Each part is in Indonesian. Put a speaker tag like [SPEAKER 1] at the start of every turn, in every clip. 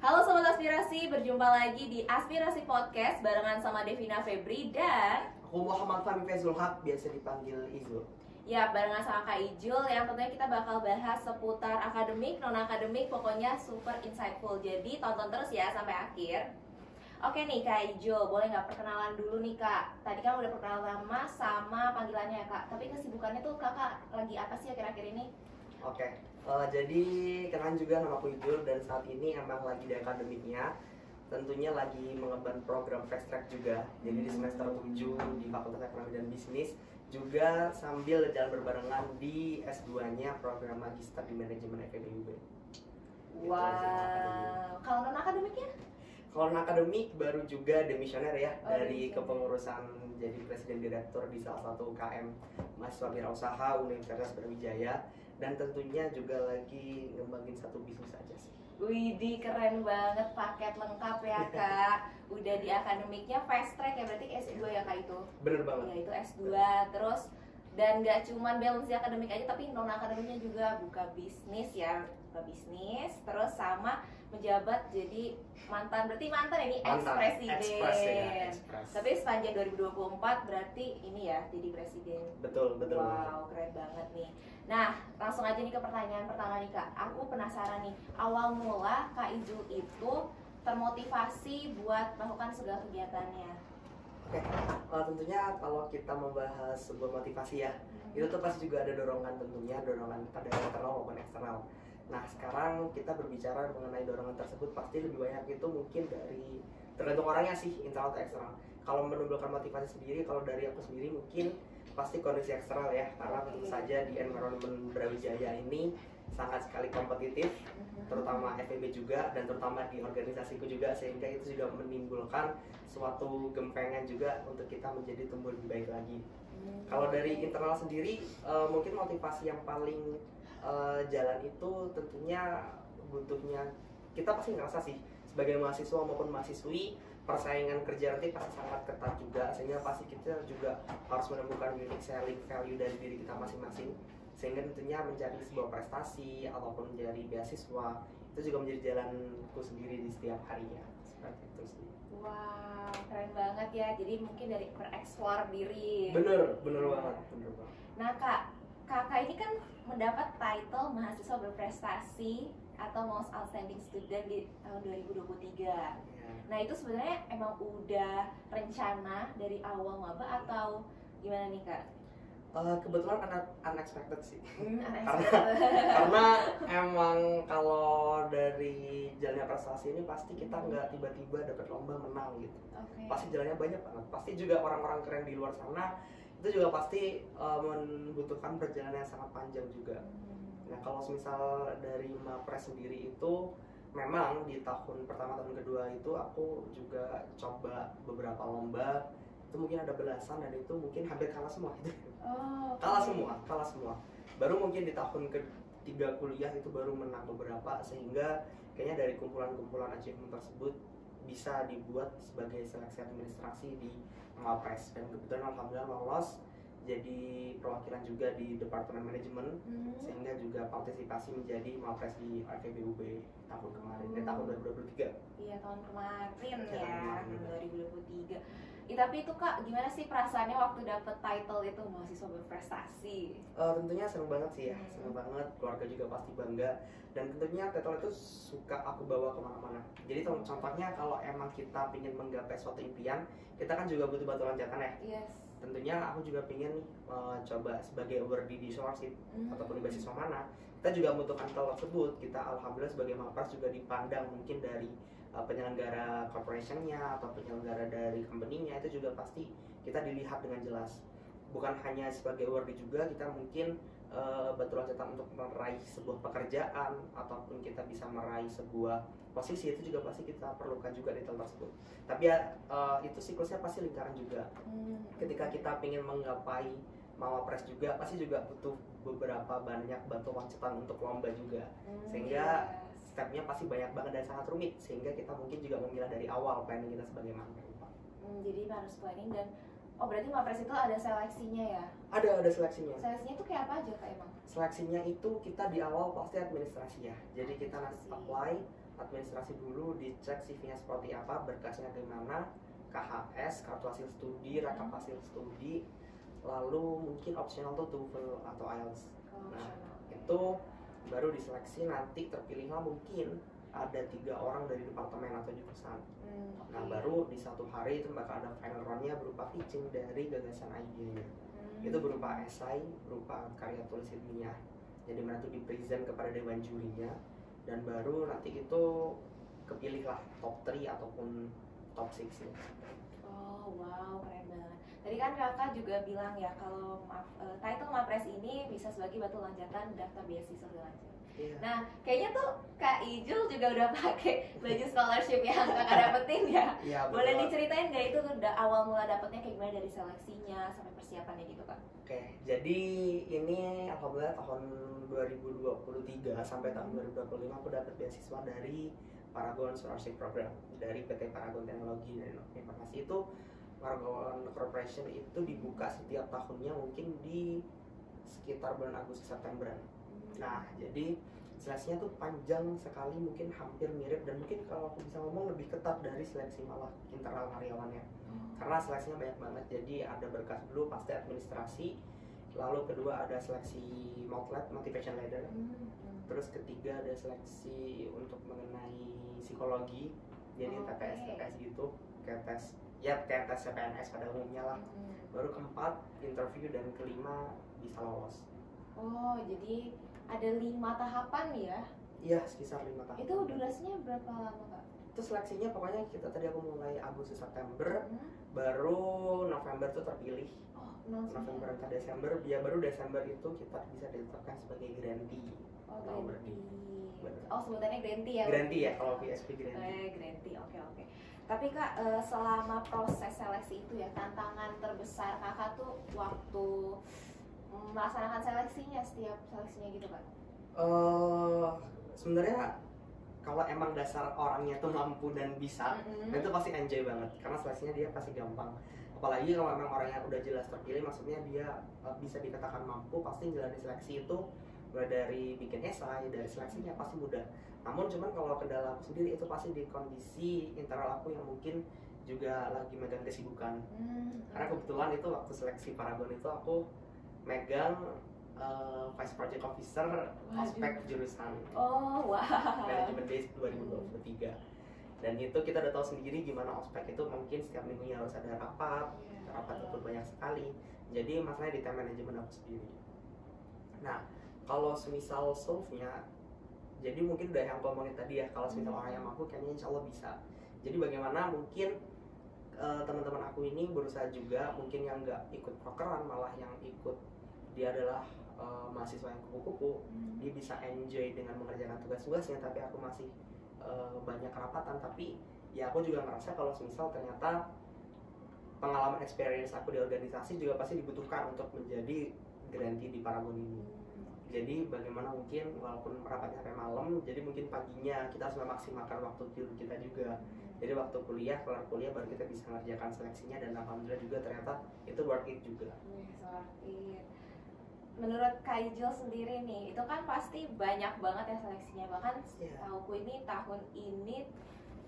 [SPEAKER 1] Halo Sobat Aspirasi, berjumpa lagi di Aspirasi Podcast barengan sama Devina Febri dan
[SPEAKER 2] Aku Muhammad Fahmi Fezul Haq, biasa dipanggil Izul.
[SPEAKER 1] ya barengan sama Kak Ijul yang tentunya kita bakal bahas seputar akademik, non-akademik, pokoknya super insightful. Jadi tonton terus ya sampai akhir. Oke nih Kak Ijul, boleh nggak perkenalan dulu nih Kak? Tadi kan udah perkenalan nama sama panggilannya ya Kak, tapi kesibukannya tuh Kakak lagi apa sih akhir-akhir ini?
[SPEAKER 2] Oke, jadi kenalin juga nama aku Izul dan saat ini emang lagi di akademiknya. Tentunya lagi mengemban program fast track juga. Jadi di semester 7 di Fakultas Ekonomi dan Bisnis juga sambil jalan berbarengan di S2-nya program Magister di Manajemen FEB.
[SPEAKER 1] Wow, kalau non-akademiknya?
[SPEAKER 2] Kalau akademik baru juga demisioner ya dari
[SPEAKER 1] demisioner.
[SPEAKER 2] kepengurusan jadi presiden direktur di salah satu UKM mahasiswa wirausaha Universitas Brawijaya, dan tentunya juga lagi ngembangin satu bisnis aja sih.
[SPEAKER 1] Widih, keren banget, paket lengkap ya Kak. Udah di akademiknya fast track ya, berarti S2 ya Kak itu?
[SPEAKER 2] Bener banget.
[SPEAKER 1] Ya itu S2, terus dan gak cuman balance di akademik aja, tapi non akademiknya juga buka bisnis ya, buka bisnis, terus sama menjabat jadi mantan, berarti mantan ini ex-presiden. Tapi sepanjang 2024 berarti ini ya jadi presiden.
[SPEAKER 2] Betul.
[SPEAKER 1] Wow, keren banget nih. Nah, langsung aja nih ke pertanyaan pertama nih Kak. Aku penasaran nih, awal mula Kak Izul itu termotivasi buat melakukan segala kegiatannya.
[SPEAKER 2] Oke, tentunya kalau kita membahas sebuah motivasi ya, itu tuh pasti juga ada dorongan, tentunya dorongan pada internal maupun eksternal. Nah, sekarang kita berbicara mengenai dorongan tersebut, pasti lebih banyak itu mungkin dari tergantung orangnya sih, internal atau eksternal. Kalau menumbuhkan motivasi sendiri, kalau dari aku sendiri mungkin pasti kondisi eksternal ya, karena tentu saja di environment Brawijaya ini sangat sekali kompetitif, terutama FEB juga dan terutama di organisasiku juga, sehingga itu juga menimbulkan suatu gempengan juga untuk kita menjadi tumbuh lebih baik lagi. Kalau dari internal sendiri, mungkin motivasi yang paling jalan itu tentunya butuhnya kita pasti ngerasa sih sebagai mahasiswa maupun mahasiswi, persaingan kerja nanti pasti sangat ketat juga, sehingga pasti kita juga harus menemukan unique selling value dari diri kita masing-masing, sehingga tentunya mencari sebuah prestasi ataupun mencari beasiswa itu juga menjadi jalanku sendiri di setiap harinya, seperti itu sih.
[SPEAKER 1] Wow, keren banget ya. Jadi mungkin dari bereksplor diri.
[SPEAKER 2] Bener banget.
[SPEAKER 1] Nah kakak ini kan mendapat title mahasiswa berprestasi atau most outstanding student di tahun 2023.
[SPEAKER 2] Ya.
[SPEAKER 1] Nah itu sebenarnya emang udah rencana dari awal maba atau gimana nih Kak?
[SPEAKER 2] Kebetulan unexpected sih.
[SPEAKER 1] Unexpected.
[SPEAKER 2] Karena emang kalau dari jalannya prestasi ini pasti kita nggak tiba-tiba dapat lomba menang gitu.
[SPEAKER 1] Okay.
[SPEAKER 2] Pasti jalannya banyak banget. Pasti juga orang-orang keren di luar sana itu juga pasti membutuhkan perjalanan yang sangat panjang juga. Nah, kalau misal dari Mapres sendiri itu memang di tahun pertama tahun kedua itu aku juga coba beberapa lomba, itu mungkin ada belasan dan itu mungkin hampir kalah semua gitu.
[SPEAKER 1] Oh, okay.
[SPEAKER 2] Kalah semua. Baru mungkin di tahun ketiga kuliah itu baru menang beberapa, sehingga kayaknya dari kumpulan-kumpulan achievement tersebut bisa dibuat sebagai seleksi administrasi di Mapres, dan kebetulan alhamdulillah lolos jadi perwakilan juga di Departemen Manajemen, sehingga juga partisipasi menjadi Mapres di FEB tahun kemarin, tahun 2023.
[SPEAKER 1] Iya, tahun kemarin ya, 2023. Tapi itu Kak, gimana sih perasaannya waktu dapet title itu mahasiswa berprestasi?
[SPEAKER 2] Tentunya seneng banget sih ya, seneng banget, keluarga juga pasti bangga, dan tentunya title itu suka aku bawa kemana-mana. Jadi contohnya kalau emang kita ingin menggapai suatu impian, kita kan juga butuh batu loncatan ya.
[SPEAKER 1] Yes.
[SPEAKER 2] Tentunya aku juga pengen coba sebagai awardee di scholarship ataupun di beasiswa mana, kita juga membutuhkan title tersebut. Kita alhamdulillah sebagai Mapres juga dipandang mungkin dari penyelenggara corporationnya atau penyelenggara dari company-nya, itu juga pasti kita dilihat dengan jelas. Bukan hanya sebagai awardee juga, kita mungkin batu loncatan untuk meraih sebuah pekerjaan ataupun kita bisa meraih sebuah posisi, itu juga pasti kita perlukan juga di tahun tersebut. Tapi ya itu siklusnya pasti lingkaran juga. Ketika kita ingin menggapai Mapres juga pasti juga butuh beberapa banyak batu loncatan untuk lomba juga, sehingga stepnya pasti banyak banget dan sangat rumit, sehingga kita mungkin juga memilah dari awal planning kita sebagai Mapres.
[SPEAKER 1] Jadi harus planning dan berarti Mapres itu ada seleksinya ya?
[SPEAKER 2] Ada seleksinya.
[SPEAKER 1] Seleksinya itu kayak apa aja Kak emang?
[SPEAKER 2] Seleksinya itu kita di awal pasti administrasi ya. Jadi kita nanti apply administrasi dulu, dicek CV-nya seperti apa, berkasnya gimana, KHS, kartu hasil studi, rekap hasil studi, lalu mungkin optional tuh TOEFL atau IELTS. Nah, itu baru diseleksi, nanti terpilihlah mungkin ada 3 orang dari departemen atau jurusan. Nah, baru di satu hari itu bakal ada final round-nya berupa pitching dari gagasan idenya. Itu berupa esai, berupa karya tulis ilmiah. Jadi mereka tuh di-present kepada dewan jurinya, dan baru nanti itu kepilihlah top 3 ataupun top 6 nya.
[SPEAKER 1] Oh wow, keren banget. Tadi kan kakak juga bilang ya kalau title Mapres ini bisa sebagai batu loncatan daftar beasiswa segala macam.
[SPEAKER 2] Iya.
[SPEAKER 1] Nah, kayaknya tuh Kak Ijul juga udah pakai baju scholarship yang kakak dapetin ya.
[SPEAKER 2] Iya,
[SPEAKER 1] Boleh
[SPEAKER 2] betul.
[SPEAKER 1] diceritain nggak itu udah awal mula dapetnya kayak gimana dari seleksinya sampai persiapannya gitu Kak?
[SPEAKER 2] Oke, jadi ini alhamdulillah tahun 2023 sampai tahun 2025 aku dapat beasiswa dari Paragon Scholarship Program dari PT Paragon Teknologi dan Informasi. Itu Paragon Corporation itu dibuka setiap tahunnya mungkin di sekitar bulan Agustus Septemberan. Nah, jadi seleksinya tuh panjang sekali, mungkin hampir mirip, dan mungkin kalau aku bisa ngomong lebih ketat dari seleksi malah internal karyawannya. Karena seleksinya banyak banget, jadi ada berkas dulu pasti administrasi, lalu kedua ada seleksi MOTLED, Motivation Letter, terus ketiga ada seleksi untuk mengenai psikologi, jadi TPS gitu, kayak tes CPNS pada umumnya lah. Baru keempat interview, dan kelima bisa lolos.
[SPEAKER 1] Oh, jadi ada 5 tahapan ya?
[SPEAKER 2] Iya, sekitar 5 tahun.
[SPEAKER 1] Itu durasinya berapa lama Kak?
[SPEAKER 2] Itu seleksinya pokoknya tadi aku mulai Agustus September, baru November tuh terpilih.
[SPEAKER 1] Oh,
[SPEAKER 2] November ke Desember, ya baru Desember itu kita bisa ditetapkan sebagai grantee.
[SPEAKER 1] Oh,
[SPEAKER 2] Atau
[SPEAKER 1] grantee.
[SPEAKER 2] Bener.
[SPEAKER 1] Oh, sebutannya grantee ya?
[SPEAKER 2] Grantee ya, kalau PSP grantee.
[SPEAKER 1] Grantee, oke. Tapi Kak, selama proses seleksi itu ya, tantangan terbesar Kakak tuh waktu melaksanakan seleksinya, setiap seleksinya gitu Kak?
[SPEAKER 2] Sebenarnya kalau emang dasar orangnya tuh mampu dan bisa, itu pasti enjoy banget, karena seleksinya dia pasti gampang. Apalagi kalau emang orangnya udah jelas terpilih, maksudnya dia bisa dikatakan mampu, pasti jalani seleksi itu mulai dari bikin esai, dari seleksinya pasti mudah. Namun cuman kalau kendala aku sendiri itu pasti di kondisi internal aku yang mungkin juga lagi megang kesibukan. Karena kebetulan itu waktu seleksi Paragon itu aku megang Vice Project Officer ospek jurusan Manajemen Base 2023. Dan itu kita udah tahu sendiri gimana ospek itu, mungkin setiap minggunya harus ada rapat itu banyak sekali. Jadi masalahnya di time manajemen aku sendiri. Nah, kalau semisal solve-nya, jadi mungkin udah yang ngomongin tadi ya, kalau semisal orang yang mampu kayaknya insya Allah bisa. Jadi bagaimana mungkin teman-teman aku ini berusaha juga, mungkin yang nggak ikut prokeran, malah yang ikut dia adalah mahasiswa yang kupu-kupu, dia bisa enjoy dengan mengerjakan tugas-tugasnya, tapi aku masih banyak kerapatan. Tapi ya aku juga ngerasa kalau semisal ternyata pengalaman experience aku di organisasi juga pasti dibutuhkan untuk menjadi grantee di Paragon ini. Jadi bagaimana mungkin walaupun rapatnya sampai malam, jadi mungkin paginya kita harus memaksimalkan waktu tidur kita juga. Jadi waktu kuliah, kelar kuliah baru kita bisa mengerjakan seleksinya, dan alhamdulillah juga ternyata itu worth it juga.
[SPEAKER 1] Worth it. Menurut Kak Ijul sendiri nih, itu kan pasti banyak banget ya seleksinya. Bahkan tahuku ini tahun ini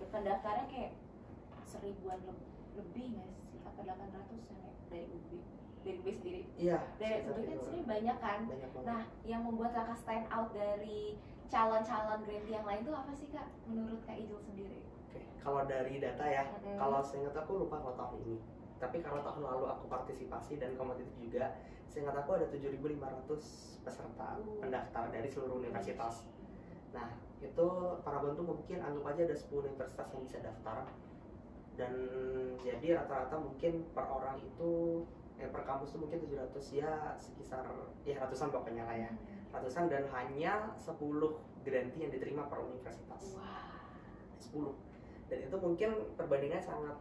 [SPEAKER 1] pendaftarnya kayak 1000-an lebih nggak sih? Apa 800-an ya dari UB? Dari UB sendiri?
[SPEAKER 2] Iya.
[SPEAKER 1] Dari UB kan sebenarnya banyak kan?
[SPEAKER 2] Banyak banget.
[SPEAKER 1] Nah, yang membuat kakak stand out dari calon-calon grantee yang lain itu apa sih Kak? Menurut Kak Ijul sendiri?
[SPEAKER 2] Oke, kalau dari data ya, kalau seingat aku lupa kalau tahun ini. Tapi kalau tahun lalu aku partisipasi dan kompetitif juga, seingat aku ada 7.500 peserta pendaftar dari seluruh universitas. Nah, itu Paragon tuh mungkin anggap aja ada 10 universitas yang bisa daftar. Dan jadi rata-rata mungkin per orang itu, per kampus tuh mungkin 700, ya sekitar ya ratusan pokoknya lah ya. Ratusan, dan hanya 10 grantee yang diterima per universitas. 10. Dan itu mungkin perbandingannya sangat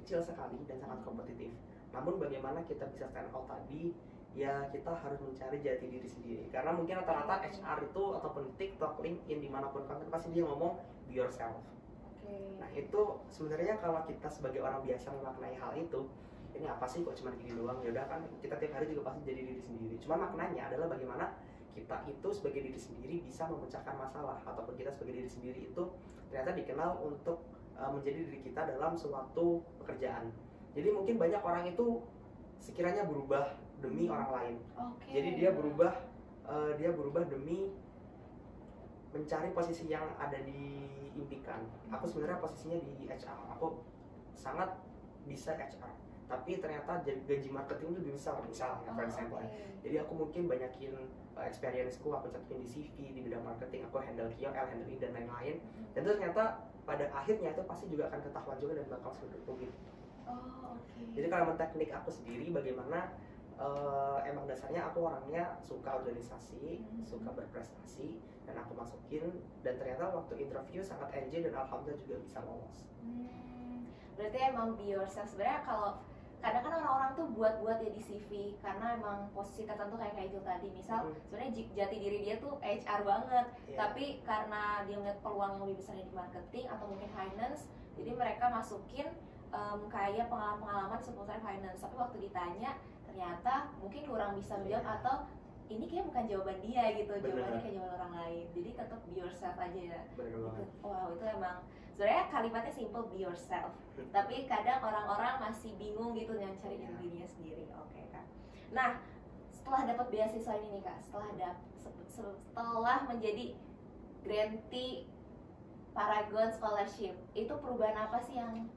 [SPEAKER 2] kecil sekali dan sangat kompetitif. Namun bagaimana kita bisa stand out tadi, ya kita harus mencari jati diri sendiri. Karena mungkin rata-rata HR itu ataupun TikTok, LinkedIn, dimanapun konten pasti dia ngomong be yourself. Nah itu sebenarnya kalau kita sebagai orang biasa memaknai hal itu, ini apa sih kok cuma gini doang, ya udah kan kita tiap hari juga pasti jadi diri sendiri. Cuma maknanya adalah bagaimana kita itu sebagai diri sendiri bisa memecahkan masalah, ataupun kita sebagai diri sendiri itu ternyata dikenal untuk menjadi diri kita dalam suatu pekerjaan. Jadi mungkin banyak orang itu sekiranya berubah demi orang lain. Jadi dia berubah demi mencari posisi yang ada diimpikan. Aku sebenarnya posisinya di HR, aku sangat bisa HR, tapi ternyata gaji marketing itu lebih besar misalnya, for example. Jadi aku mungkin banyakin experience-ku, aku cantumin di CV di bidang marketing, aku handle KOL, handle lead dan lain-lain. Dan itu ternyata pada akhirnya itu pasti juga akan ketahuan juga dan bakal seru gitu. Jadi kalau teknik aku sendiri bagaimana, emang dasarnya aku orangnya suka organisasi, suka berprestasi, dan aku masukin, dan ternyata waktu interview sangat enjoy dan alhamdulillah juga bisa lolos.
[SPEAKER 1] Berarti emang be yourself. Sebenarnya kalau kadang kan orang-orang tuh buat ya di CV karena emang posisi tertentu kayak itu tadi, misal sebenarnya jati diri dia tuh HR banget, tapi karena dia ngeliat peluang yang lebih besar di marketing atau mungkin finance, jadi mereka masukin kayak pengalaman-pengalaman seputar finance, tapi waktu ditanya ternyata mungkin kurang bisa menjawab atau ini kayak bukan jawaban dia gitu, jawabannya kayak jawaban orang lain. Jadi tetap be yourself aja ya. Wow, itu emang sebenarnya kalimatnya simple, be yourself. Tapi kadang orang-orang masih bingung gitu dengan cari dirinya sendiri. Oke, Kak. Nah, setelah dapat beasiswa ini nih, Kak, setelah menjadi grantee Paragon Scholarship, itu perubahan apa sih yang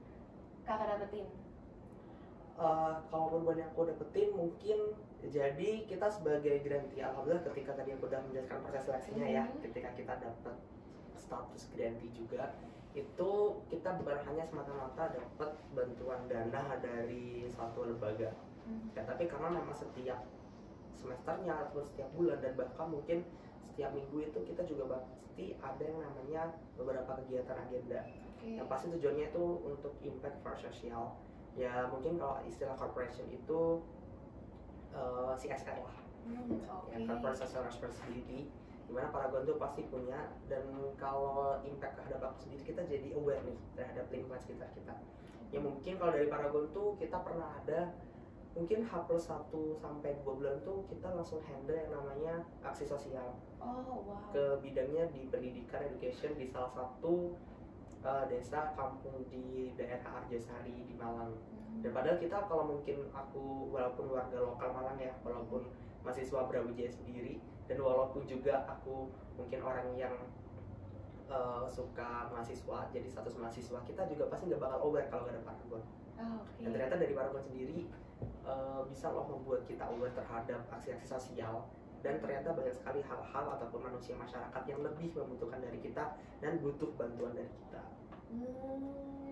[SPEAKER 1] Kakak dapetin?
[SPEAKER 2] Kalau perubahan yang aku dapetin mungkin, jadi kita sebagai grantee, alhamdulillah ketika tadi aku udah menjelaskan proses seleksinya ya, ketika kita dapat status grantee juga, itu kita bukan hanya semata-mata dapat bantuan dana dari suatu lembaga, ya, tapi karena memang setiap semesternya atau setiap bulan dan bahkan mungkin setiap minggu itu kita juga pasti ada yang namanya beberapa kegiatan agenda, yang pasti tujuannya itu untuk impact for social. Ya mungkin kalau istilah corporation itu CSR lah, ya, corporate social responsibility, dimana Paragon tuh pasti punya. Dan kalau impact terhadap aku sendiri, kita jadi aware nih terhadap lingkungan sekitar kita. Ya mungkin kalau dari Paragon tuh kita pernah ada mungkin H+1 sampai 2 bulan tuh kita langsung handle yang namanya aksi sosial. Ke bidangnya di pendidikan, education di salah satu desa kampung di daerah Arjosari di Malang. Dan padahal kita, kalau mungkin aku walaupun warga lokal Malang ya, walaupun mahasiswa Brawijaya sendiri, dan walaupun juga aku mungkin orang yang suka mahasiswa, jadi status mahasiswa, kita juga pasti nggak bakal aware kalau nggak ada Paragon. Dan ternyata dari Paragon sendiri bisa loh membuat kita aware terhadap aksi-aksi sosial. Dan ternyata banyak sekali hal-hal ataupun manusia masyarakat yang lebih membutuhkan dari kita dan butuh bantuan dari kita.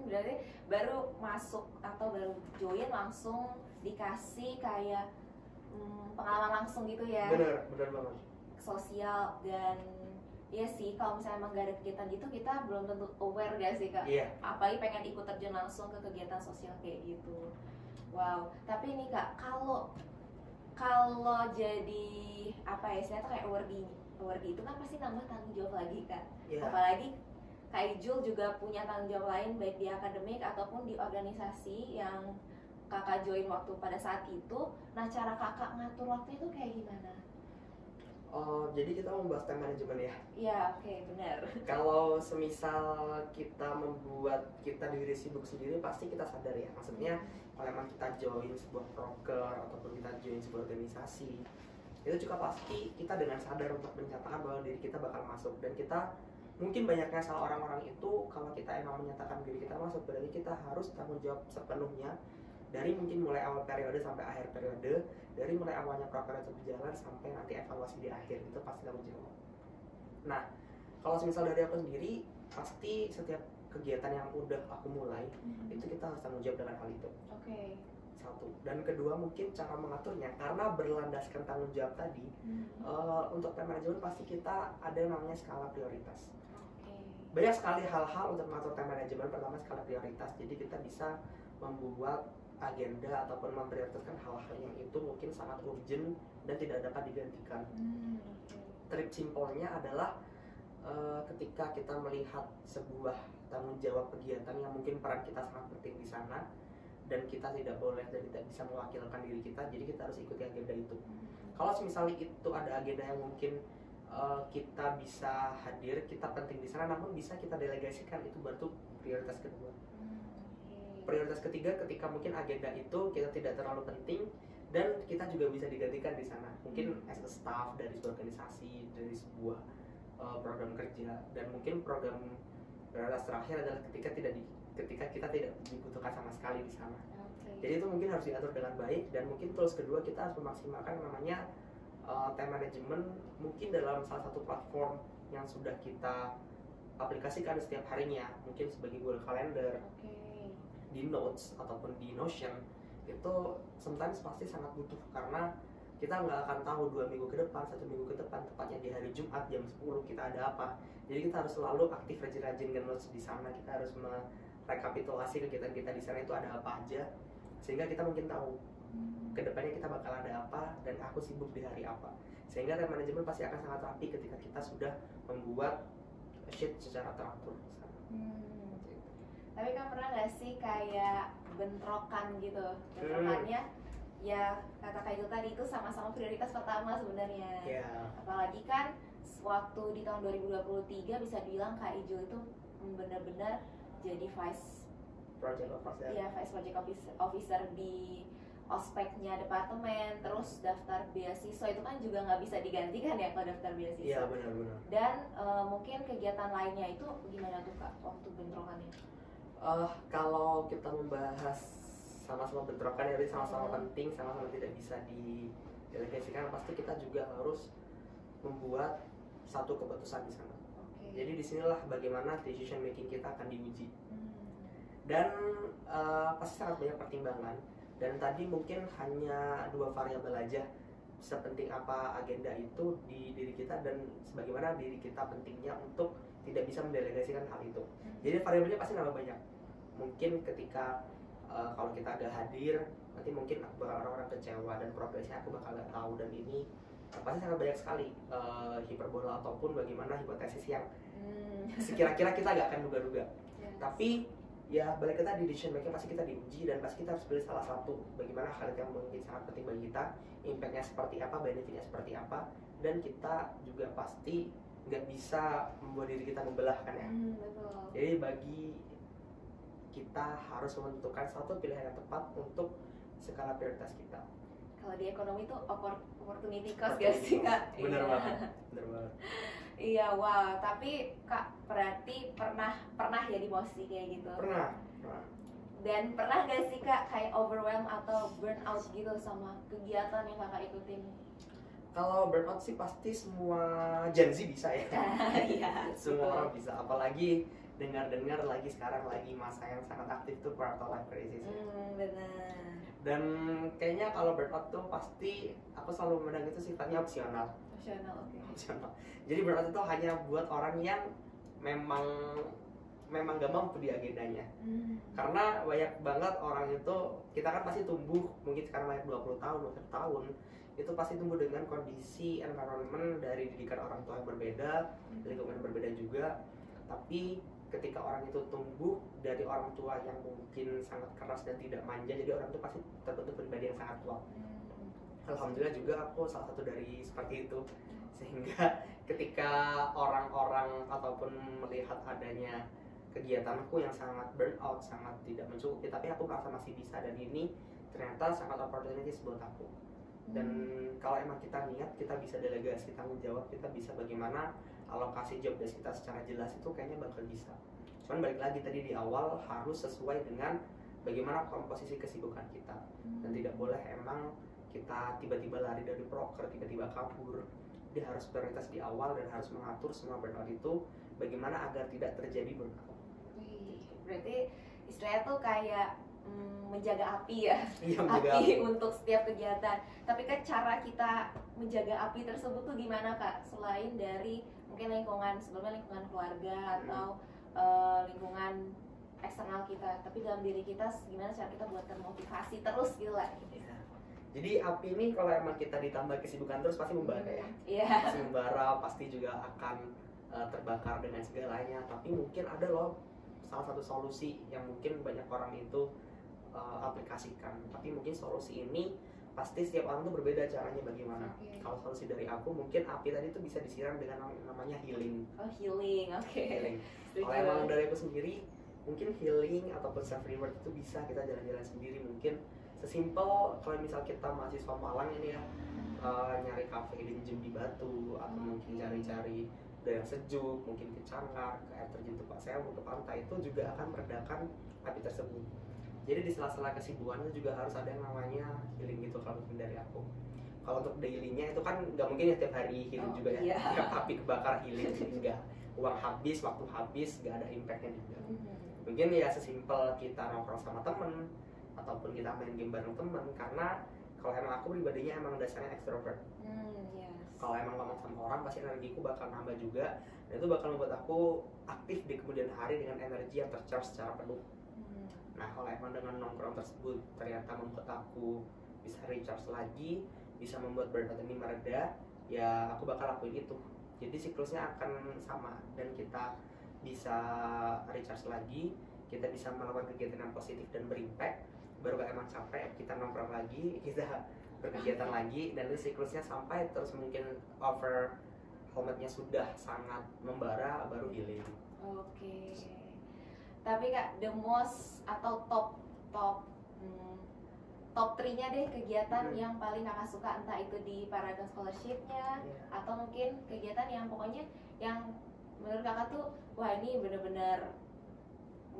[SPEAKER 1] Berarti baru masuk atau baru join langsung dikasih kayak pengalaman langsung gitu ya?
[SPEAKER 2] Bener banget.
[SPEAKER 1] Sosial. Dan ya sih, kalau misalnya emang gak ada kegiatan gitu, kita belum tentu aware gak sih, Kak? Apalagi pengen ikut terjun langsung ke kegiatan sosial kayak gitu. Wow, tapi nih Kak, kalau jadi apa ya, istilahnya tuh kayak awardee itu kan pasti nambah tanggung jawab lagi, Kak. Apalagi Kak Ijul juga punya tanggung jawab lain, baik di akademik ataupun di organisasi yang Kakak join waktu pada saat itu. Nah, cara Kakak ngatur waktu itu kayak gimana?
[SPEAKER 2] Jadi kita membahas time management ya?
[SPEAKER 1] Iya, oke, benar.
[SPEAKER 2] Kalau semisal kita membuat kita diri sibuk sendiri, pasti kita sadar ya. Maksudnya kalau emang kita join sebuah proker ataupun kita join sebuah organisasi, itu juga pasti kita dengan sadar untuk menyatakan bahwa diri kita bakal masuk. Dan kita mungkin banyaknya salah orang-orang itu, kalau kita emang menyatakan diri kita masuk, berarti kita harus tanggung jawab sepenuhnya. Dari mungkin mulai awal periode sampai akhir periode, dari mulai awalnya proker itu berjalan sampai nanti evaluasi di akhir, itu pasti tanggung jawab. Nah, kalau misal dari aku sendiri, pasti setiap kegiatan yang udah aku mulai, itu kita harus tanggung jawab dengan hal itu. Satu. Dan kedua, mungkin cara mengaturnya, karena berlandaskan tanggung jawab tadi, untuk time management pasti kita ada yang namanya skala prioritas. Banyak sekali hal-hal untuk mengatur time management. Pertama, skala prioritas. Jadi kita bisa membuat agenda ataupun memprioritaskan hal-hal yang itu mungkin sangat urgent dan tidak dapat digantikan. Trik simpelnya adalah ketika kita melihat sebuah tanggung jawab kegiatan yang mungkin peran kita sangat penting di sana, dan kita tidak boleh dan tidak bisa mewakilkan diri kita, jadi kita harus ikuti agenda itu. Kalau misalnya itu ada agenda yang mungkin kita bisa hadir, kita penting di sana, namun bisa kita delegasikan, itu baru prioritas kedua. Prioritas ketiga, ketika mungkin agenda itu kita tidak terlalu penting dan kita juga bisa digantikan di sana, mungkin as a staff dari sebuah organisasi, dari sebuah program kerja, dan mungkin program prioritas terakhir adalah ketika kita tidak dibutuhkan sama sekali di sana. Jadi itu mungkin harus diatur dengan baik, dan mungkin tools kedua kita harus memaksimalkan namanya time management, mungkin dalam salah satu platform yang sudah kita aplikasikan setiap harinya, mungkin sebagai Google Calendar, di Notes ataupun di Notion. Itu sometimes pasti sangat butuh, karena kita nggak akan tahu 2 minggu ke depan, 1 minggu ke depan, tepatnya di hari Jumat jam 10 kita ada apa. Jadi kita harus selalu aktif, rajin-rajin nge-notes di sana. Kita harus merekapitulasi kegiatan kita di sana itu ada apa aja, sehingga kita mungkin tahu kedepannya kita bakal ada apa dan aku sibuk di hari apa. Sehingga time management pasti akan sangat rapi ketika kita sudah membuat sheet secara teratur di sana.
[SPEAKER 1] Tapi kan pernah nggak sih kayak bentrokan gitu? Bentrokannya ya kata Kak Ijul tadi itu sama-sama prioritas pertama sebenarnya. Apalagi kan waktu di tahun 2023 bisa bilang Kak Ijul itu benar-benar jadi vice project officer di ospeknya departemen, terus daftar beasiswa itu kan juga nggak bisa digantikan ya kalau daftar beasiswa.
[SPEAKER 2] Iya, benar-benar.
[SPEAKER 1] Dan mungkin kegiatan lainnya itu gimana tuh Kak waktu bentrokannya?
[SPEAKER 2] Kalau kita membahas sama-sama bentrokan, jadi sama-sama penting, sama-sama tidak bisa didelegasikan, pasti kita juga harus membuat satu keputusan di sana. Jadi disinilah bagaimana decision making kita akan diuji. Dan pasti sangat banyak pertimbangan. Dan tadi mungkin hanya 2 variabel aja, sepenting apa agenda itu di diri kita dan sebagaimana diri kita pentingnya untuk tidak bisa mendelegasikan hal itu. Jadi variabelnya pasti nambah banyak. Mungkin ketika kalau kita agak hadir, nanti mungkin orang-orang kecewa dan progresnya aku bakal nggak tahu, dan ini pasti sangat banyak sekali hiperbola ataupun bagaimana hipotesis yang sekira-kira kita nggak akan duga-duga. Tapi ya balik ke tadi, decision making pasti kita diuji dan pasti kita harus pilih salah satu, bagaimana hal yang mungkin sangat penting bagi kita, impactnya seperti apa, benefitnya seperti apa, dan kita juga pasti nggak bisa membuat diri kita membelah kan ya. Jadi bagi kita harus menentukan satu pilihan yang tepat untuk skala prioritas kita.
[SPEAKER 1] Kalau di ekonomi itu opportunity cost gak sih Kak?
[SPEAKER 2] Bener banget.
[SPEAKER 1] Iya, wah. Tapi Kak berarti pernah ya di posisi kayak gitu?
[SPEAKER 2] Pernah.
[SPEAKER 1] Dan pernah gak sih Kak kayak overwhelm atau burnout gitu sama kegiatan yang Kakak ikutin?
[SPEAKER 2] Kalau burnout sih pasti semua Gen Z bisa ya.
[SPEAKER 1] Iya.
[SPEAKER 2] Semua orang bisa, apalagi dengar lagi sekarang lagi masa yang sangat aktif tuh quarter life crisis.
[SPEAKER 1] Benar.
[SPEAKER 2] Dan kayaknya kalau burnout tuh pasti aku selalu memandang itu sifatnya opsional. Opsional. Jadi burnout itu hanya buat orang yang memang gak mampu di agendanya. Karena banyak banget orang itu, kita kan pasti tumbuh, mungkin sekarang banyak 20 tahun, 20 tahun, itu pasti tumbuh dengan kondisi environment dari didikan orang tua yang berbeda, lingkungan berbeda juga. Tapi ketika orang itu tumbuh dari orang tua yang mungkin sangat keras dan tidak manja, jadi orang itu pasti terbentuk pribadi yang sangat kuat. Alhamdulillah juga aku salah satu dari seperti itu, sehingga ketika orang-orang ataupun melihat adanya kegiatanku yang sangat burnout, sangat tidak mencukupi, tapi aku merasa masih bisa, dan ini ternyata sangat opportunities buat aku. Dan kalau emang kita niat, kita bisa delegasi tanggung jawab, kita bisa bagaimana alokasi job desk kita secara jelas, itu kayaknya bakal bisa. Cuman balik lagi tadi di awal, harus sesuai dengan bagaimana komposisi kesibukan kita, dan tidak boleh emang kita tiba-tiba lari dari proker, tiba-tiba kabur. Dia harus prioritas di awal dan harus mengatur semua burnout itu bagaimana agar tidak terjadi burnout.
[SPEAKER 1] Berarti istilahnya tuh kayak menjaga api ya,
[SPEAKER 2] api
[SPEAKER 1] untuk setiap kegiatan. Tapi kan cara kita menjaga api tersebut tuh gimana Kak? Selain dari mungkin sebelumnya lingkungan keluarga atau lingkungan eksternal kita, tapi dalam diri kita gimana cara kita buat termotivasi terus gitu lah.
[SPEAKER 2] Jadi api ini kalau emang kita ditambah kesibukan terus pasti membara ya. Pasti membara, pasti juga akan terbakar dengan segalanya. Tapi mungkin ada loh salah satu solusi yang mungkin banyak orang itu aplikasikan. Tapi mungkin solusi ini pasti setiap orang tuh berbeda caranya bagaimana. Kalau solusi dari aku mungkin api tadi tuh bisa disiram dengan namanya healing.
[SPEAKER 1] Oh, healing, oke.
[SPEAKER 2] Healing. Kalau emang dari aku sendiri, mungkin healing ataupun self reward itu bisa kita jalan-jalan sendiri. Mungkin sesimpel kalau misal kita mahasiswa Malang ini ya, nyari cafe hidden gem di Batu, atau mungkin cari-cari udara yang sejuk, mungkin ke Cangkar, ke air terjun Tupak Sewu, ke pantai, itu juga akan meredakan api tersebut. Jadi di sela-sela kesibukan itu juga harus ada yang namanya healing gitu kalau mungkin dari aku. Kalau untuk dailynya itu kan nggak mungkin ya tiap hari healing juga ya, tiap api kebakar healing, enggak. Uang habis, waktu habis, nggak ada impactnya juga. Mungkin ya sesimpel kita nongkrong sama temen, ataupun kita main game bareng temen, karena kalau emang aku pribadinya emang dasarnya extrovert. Kalau emang ngomong sama orang pasti energiku bakal nambah juga, dan itu bakal membuat aku aktif di kemudian hari dengan energi yang tercharge secara penuh. Nah kalau emang dengan nongkrong tersebut ternyata membuat aku bisa recharge lagi, bisa membuat burnout ini mereda, ya aku bakal lakuin itu. Jadi siklusnya akan sama dan kita bisa recharge lagi, kita bisa melakukan kegiatan yang positif dan berimpact. Baru kalau emang capek kita nongkrong lagi, kita berkegiatan lagi, dan itu siklusnya sampai terus mungkin overwhelmednya sudah sangat membara, baru healing.
[SPEAKER 1] Oke. Tapi Kak, the most atau top 3-nya deh kegiatan yang paling Kakak suka, entah itu di Paragon Scholarship-nya atau mungkin kegiatan yang pokoknya yang menurut Kakak tuh wah ini bener-bener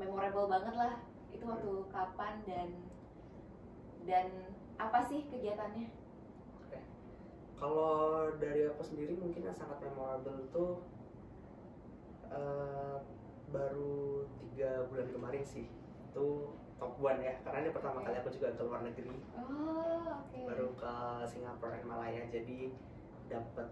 [SPEAKER 1] memorable banget lah. Itu waktu kapan dan apa sih kegiatannya?
[SPEAKER 2] Oke. Kalau dari aku sendiri mungkin yang sangat memorable tuh baru 3 bulan kemarin sih. Itu top 1 ya, karena ini pertama kali aku juga ke luar negeri. Baru ke Singapura dan Malaya, jadi dapat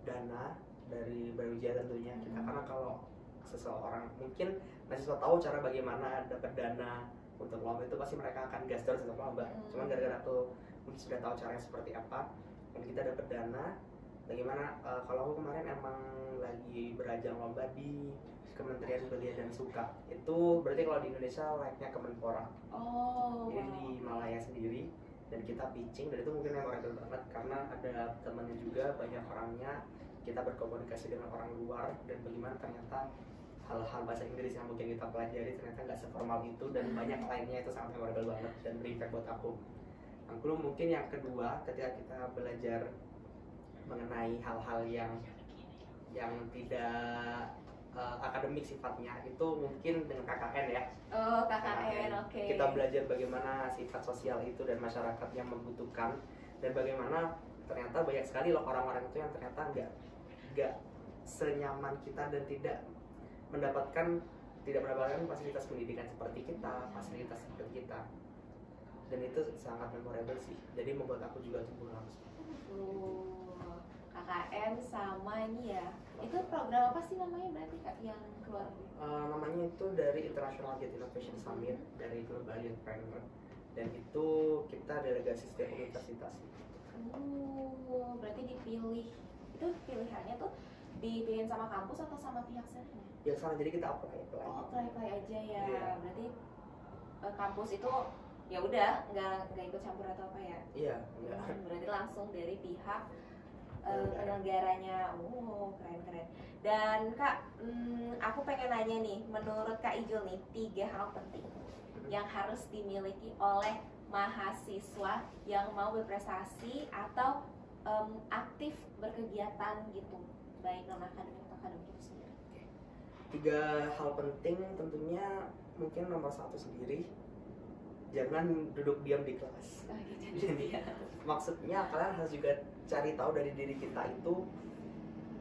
[SPEAKER 2] dana dari Brawijaya tentunya. Kita karena kalau seseorang mungkin mahasiswa tahu cara bagaimana dapat dana untuk lomba itu pasti mereka akan gas terus untuk lomba. Cuman gara-gara aku mungkin sudah tahu caranya seperti apa, dan kita dapat dana. Bagaimana kalau aku kemarin emang lagi berajang lomba di Kementerian Belia dan Suka. Itu berarti kalau di Indonesia like-nya Kemenpora. Jadi di Malaya sendiri, dan kita pitching, dan itu mungkin memorable banget karena ada temannya juga, banyak orangnya, kita berkomunikasi dengan orang luar, dan bagaimana ternyata hal-hal bahasa Inggris yang mungkin kita pelajari ternyata nggak seformal itu, dan banyak lainnya. Itu sangat memorable banget dan berimpact buat aku. Lalu mungkin yang kedua, ketika kita belajar mengenai hal-hal yang tidak akademik sifatnya, itu mungkin dengan KKN ya.
[SPEAKER 1] KKN, oke.
[SPEAKER 2] Kita belajar bagaimana sifat sosial itu dan masyarakat yang membutuhkan, dan bagaimana ternyata banyak sekali loh orang-orang itu yang ternyata nggak senyaman kita dan tidak mendapatkan fasilitas pendidikan seperti kita, fasilitas seperti kita, dan itu sangat memorable sih. Jadi membuat aku juga tumbuh langsung.
[SPEAKER 1] KKN sama ini ya. Itu program apa sih namanya berarti Kak yang keluar?
[SPEAKER 2] Namanya itu dari International Youth Innovation Summit dari Global Youth Partner, dan itu kita delegasi setiap universitas.
[SPEAKER 1] Berarti dipilih, itu pilihannya tuh dipilihin sama kampus atau sama pihak sana?
[SPEAKER 2] Ya sana, jadi kita apply.
[SPEAKER 1] Apply aja ya. Berarti kampus itu ya udah nggak ikut campur atau apa ya?
[SPEAKER 2] Iya, enggak.
[SPEAKER 1] Berarti langsung dari pihak penyelenggaranya. Keren. Dan Kak, aku pengen nanya nih, menurut Kak Ijul nih 3 hal penting yang harus dimiliki oleh mahasiswa yang mau berprestasi atau aktif berkegiatan gitu, baik non akademik atau akademik itu sendiri.
[SPEAKER 2] 3 hal penting tentunya mungkin nomor 1 sendiri, jangan duduk diam di kelas. Jadi maksudnya kalian harus juga cari tahu dari diri kita itu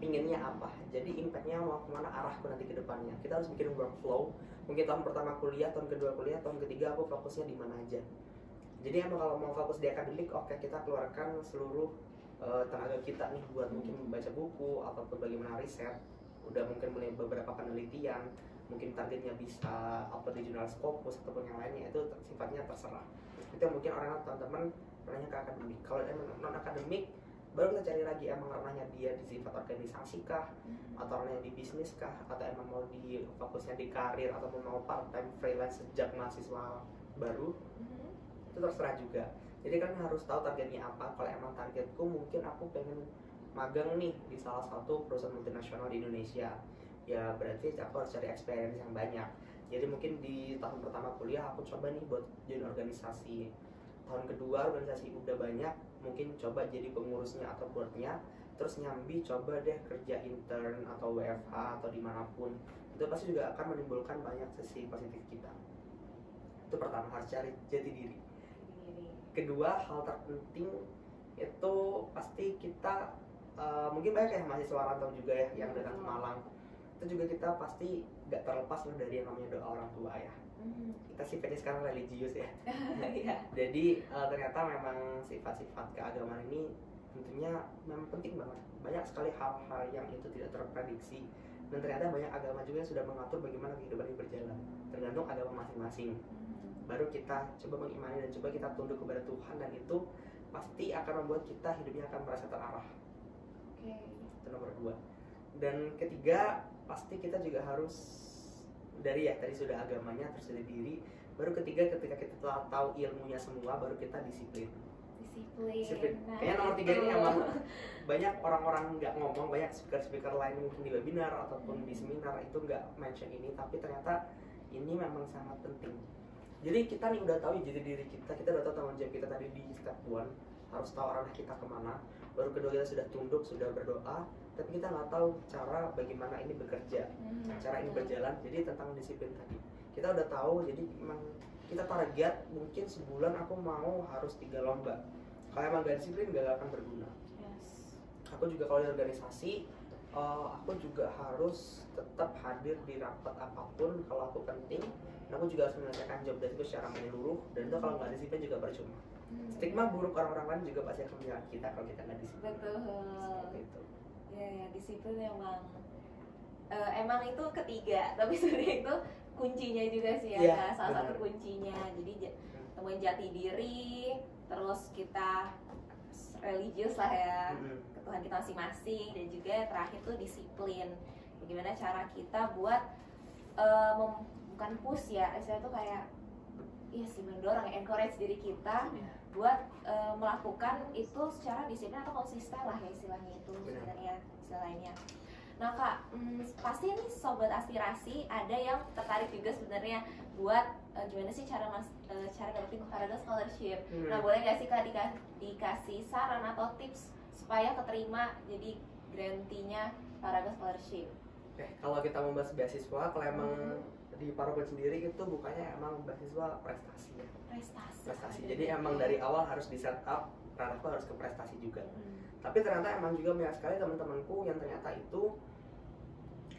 [SPEAKER 2] inginnya apa, jadi impactnya mau kemana, arahku nanti ke depannya. Kita harus bikin workflow. Mungkin tahun pertama kuliah, tahun kedua kuliah, tahun ketiga aku fokusnya di mana aja. Jadi emang kalau mau fokus di akademik, oke, kita keluarkan seluruh tenaga kita nih buat mungkin membaca buku ataupun bagaimana riset. Udah mungkin mulai beberapa penelitian, mungkin targetnya bisa upload di jurnal Scopus ataupun yang lainnya, itu sifatnya terserah. Itu mungkin orang teman-teman ranahnya ke akademik. Kalau emang non akademik, baru kita cari lagi emang ranahnya dia di sifat organisasi kah, atau ranahnya di bisnis kah, atau emang mau di fokusnya di karir ataupun mau part time freelance sejak mahasiswa baru. itu terserah juga. Jadi kalian harus tahu targetnya apa. Kalau emang targetku mungkin aku pengen magang nih di salah satu perusahaan multinasional di Indonesia, ya berarti aku harus cari experience yang banyak. Jadi mungkin di tahun pertama kuliah aku coba nih buat join organisasi. Tahun kedua organisasi udah banyak, mungkin coba jadi pengurusnya atau boardnya. Terus nyambi coba deh kerja intern atau WFH atau dimanapun. Itu pasti juga akan menimbulkan banyak sisi positif kita. Itu pertama, harus cari jati diri. Kedua, hal terpenting itu pasti kita mungkin banyak ya mahasiswa rantau juga ya yang datang ke Malang. Itu juga kita pasti gak terlepas dari yang namanya doa orang tua ya. Kita sifatnya sekarang religius ya. Jadi ternyata memang sifat-sifat keagamaan ini tentunya memang penting banget. Banyak sekali hal-hal yang itu tidak terprediksi, dan ternyata banyak agama juga yang sudah mengatur bagaimana kehidupan ini berjalan, tergantung agama masing-masing. Baru kita coba mengimani dan coba kita tunduk kepada Tuhan, dan itu pasti akan membuat kita hidupnya akan merasa terarah. Itu nomor 2. Dan ketiga, pasti kita juga harus dari ya tadi sudah agamanya, terus dari diri. Baru ketiga, ketika kita telah tahu ilmunya semua, baru kita disiplin. Nah, kayaknya nomor 3 ini emang banyak orang-orang nggak ngomong, banyak speaker lain mungkin di webinar ataupun di seminar itu nggak mention ini, tapi ternyata ini memang sangat penting. Jadi kita nih udah tahu jati diri kita udah tahu tanggung jawab kita tadi di step 1, harus tahu arah kita kemana. Baru kedua, kita sudah tunduk, sudah berdoa, tapi kita nggak tahu cara bagaimana ini bekerja, cara ini berjalan. Jadi tentang disiplin tadi kita udah tahu. Jadi memang kita target mungkin sebulan aku mau harus 3 lomba. Kalau emang gak disiplin gak akan berguna. Aku juga kalau di organisasi, aku juga harus tetap hadir di rapat apapun kalau aku penting. Dan aku juga harus menyelesaikan job desk itu secara menyeluruh, dan itu kalau nggak disiplin juga percuma. Stigma buruk orang-orang lain juga pasti akan menyerang kita kalau kita nggak disiplin.
[SPEAKER 1] Betul.
[SPEAKER 2] Seperti itu.
[SPEAKER 1] Ya, disiplin emang itu ketiga, tapi sebenarnya itu kuncinya juga sih ya, salah satu kuncinya. Jadi temuin jati diri, terus kita religius lah ya, ke Tuhan kita masing-masing, dan juga yang terakhir tuh disiplin. Bagaimana cara kita buat bukan push ya, istilahnya tuh kayak iya sih, mendorong, encourage diri kita buat melakukan itu secara disiplin atau konsisten lah ya, istilahnya itu sebenarnya istilahnya. Nah Kak, pasti nih sobat aspirasi ada yang tertarik juga sebenarnya buat gimana sih cara dapetin Paraga Scholarship. Nah boleh nggak sih Kak dikasih saran atau tips supaya keterima jadi grantinya Paraga Scholarship?
[SPEAKER 2] Kalau kita membahas beasiswa, kalau emang di Paragon sendiri itu bukannya emang beasiswa prestasi ya. Prestasi. Jadi emang dari awal harus di set up, ranahku harus ke prestasi juga. Tapi ternyata emang juga banyak sekali teman-temanku yang ternyata itu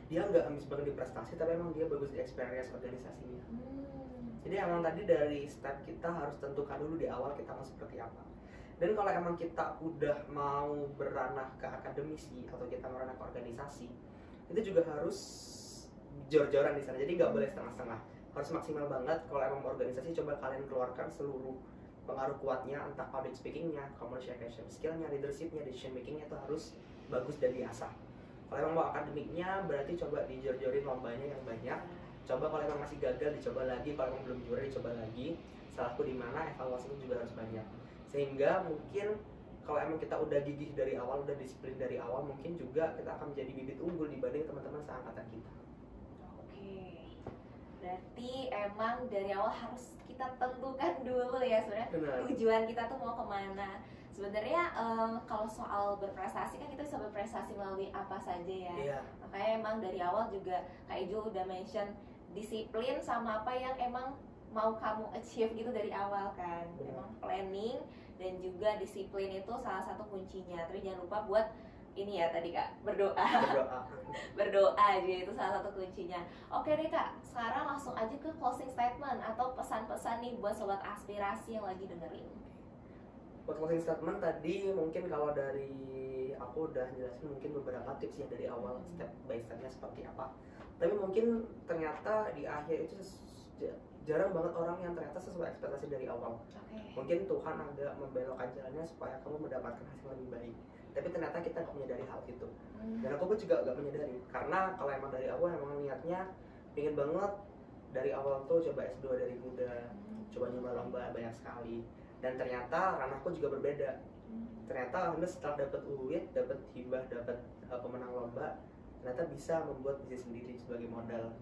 [SPEAKER 2] dia nggak ambis banget di prestasi, tapi emang dia bagus di experience organisasinya. Jadi emang tadi dari step kita harus tentukan dulu di awal kita mau seperti apa. Dan kalau emang kita udah mau beranah ke akademisi atau kita mau ranah ke organisasi, itu juga harus jor-joran di sana. Jadi nggak boleh setengah-setengah, harus maksimal banget. Kalau emang mau organisasi, coba kalian keluarkan seluruh pengaruh kuatnya, entah public speakingnya, communication skillnya, leadershipnya, decision makingnya itu harus bagus dan diasah. Kalau emang mau akademiknya, berarti coba dijor-jorin lombanya yang banyak. Coba kalau emang masih gagal, dicoba lagi. Kalau emang belum juara, dicoba lagi. Salahku di mana, evaluasi itu juga harus banyak. Sehingga mungkin kalau emang kita udah gigih dari awal, udah disiplin dari awal, mungkin juga kita akan menjadi bibit unggul dibanding teman-teman seangkatan kita.
[SPEAKER 1] Berarti emang dari awal harus kita tentukan dulu ya sebenarnya tujuan kita tuh mau kemana. Sebenarnya kalau soal berprestasi kan kita bisa berprestasi melalui apa saja ya. Makanya emang dari awal juga Kak Ijul udah mention disiplin sama apa yang emang mau kamu achieve gitu dari awal kan. Emang planning dan juga disiplin itu salah satu kuncinya. Tapi jangan lupa buat ini ya tadi Kak, berdoa aja itu salah satu kuncinya. Oke deh Kak, sekarang langsung aja ke closing statement atau pesan-pesan nih buat sobat aspirasi yang lagi dengerin.
[SPEAKER 2] Buat closing statement tadi mungkin kalau dari aku udah jelasin mungkin beberapa tips ya dari awal step by stepnya seperti apa. Tapi mungkin ternyata di akhir itu jarang banget orang yang ternyata sesuai ekspektasi dari awal. Mungkin Tuhan agak membelokkan jalannya supaya kamu mendapatkan hasil lebih baik. Tapi ternyata kita nggak menyadari hal itu. Dan aku pun juga nggak menyadari. Karena kalau emang dari awal emang niatnya pengen banget dari awal tuh coba S2 dari muda, coba nyoba lomba banyak sekali, dan ternyata ranahku juga berbeda. Ternyata alhamdulillah setelah dapat UIT, dapat hibah, dapat pemenang lomba, ternyata bisa membuat bisnis sendiri sebagai modal.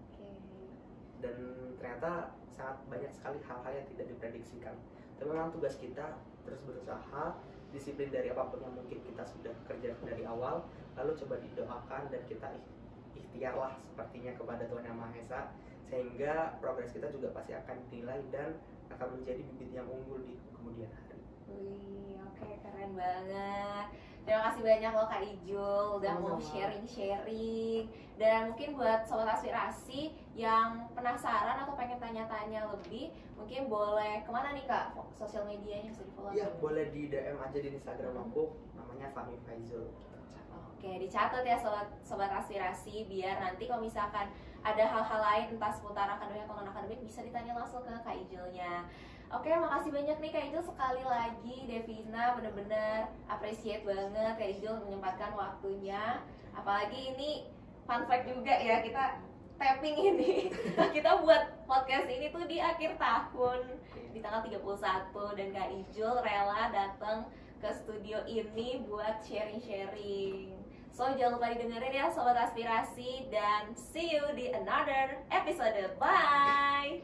[SPEAKER 2] Dan ternyata sangat banyak sekali hal-hal yang tidak diprediksikan. Tapi memang tugas kita terus berusaha, disiplin dari apapun yang mungkin kita sudah kerja dari awal, lalu coba didoakan dan kita ikhtiarlah sepertinya kepada Tuhan Yang Maha Esa, sehingga progres kita juga pasti akan dinilai dan akan menjadi bibit yang unggul di kemudian hari.
[SPEAKER 1] Wih, oke, keren banget. Terima kasih banyak loh Kak Ijul udah mau sharing-sharing. Dan mungkin buat sobat aspirasi yang penasaran atau pengen tanya-tanya lebih, mungkin boleh kemana nih Kak? Sosial medianya bisa di follow?
[SPEAKER 2] Iya, boleh di DM aja di Instagram aku, namanya Fahmi Faizul.
[SPEAKER 1] Oke, dicatat ya sobat aspirasi, biar nanti kalau misalkan ada hal-hal lain entah seputar akademik atau non akademik bisa ditanya langsung ke Kak Ijulnya. Oke, makasih banyak nih Kak Ijul, sekali lagi Devina bener-bener appreciate banget Kak Ijul menyempatkan waktunya. Apalagi ini fun fact juga ya, kita tapping ini kita buat podcast ini tuh di akhir tahun di tanggal 31, dan Kak Ijul rela datang ke studio ini buat sharing-sharing. So jangan lupa didengerin ya sobat aspirasi, dan see you di another episode. Bye.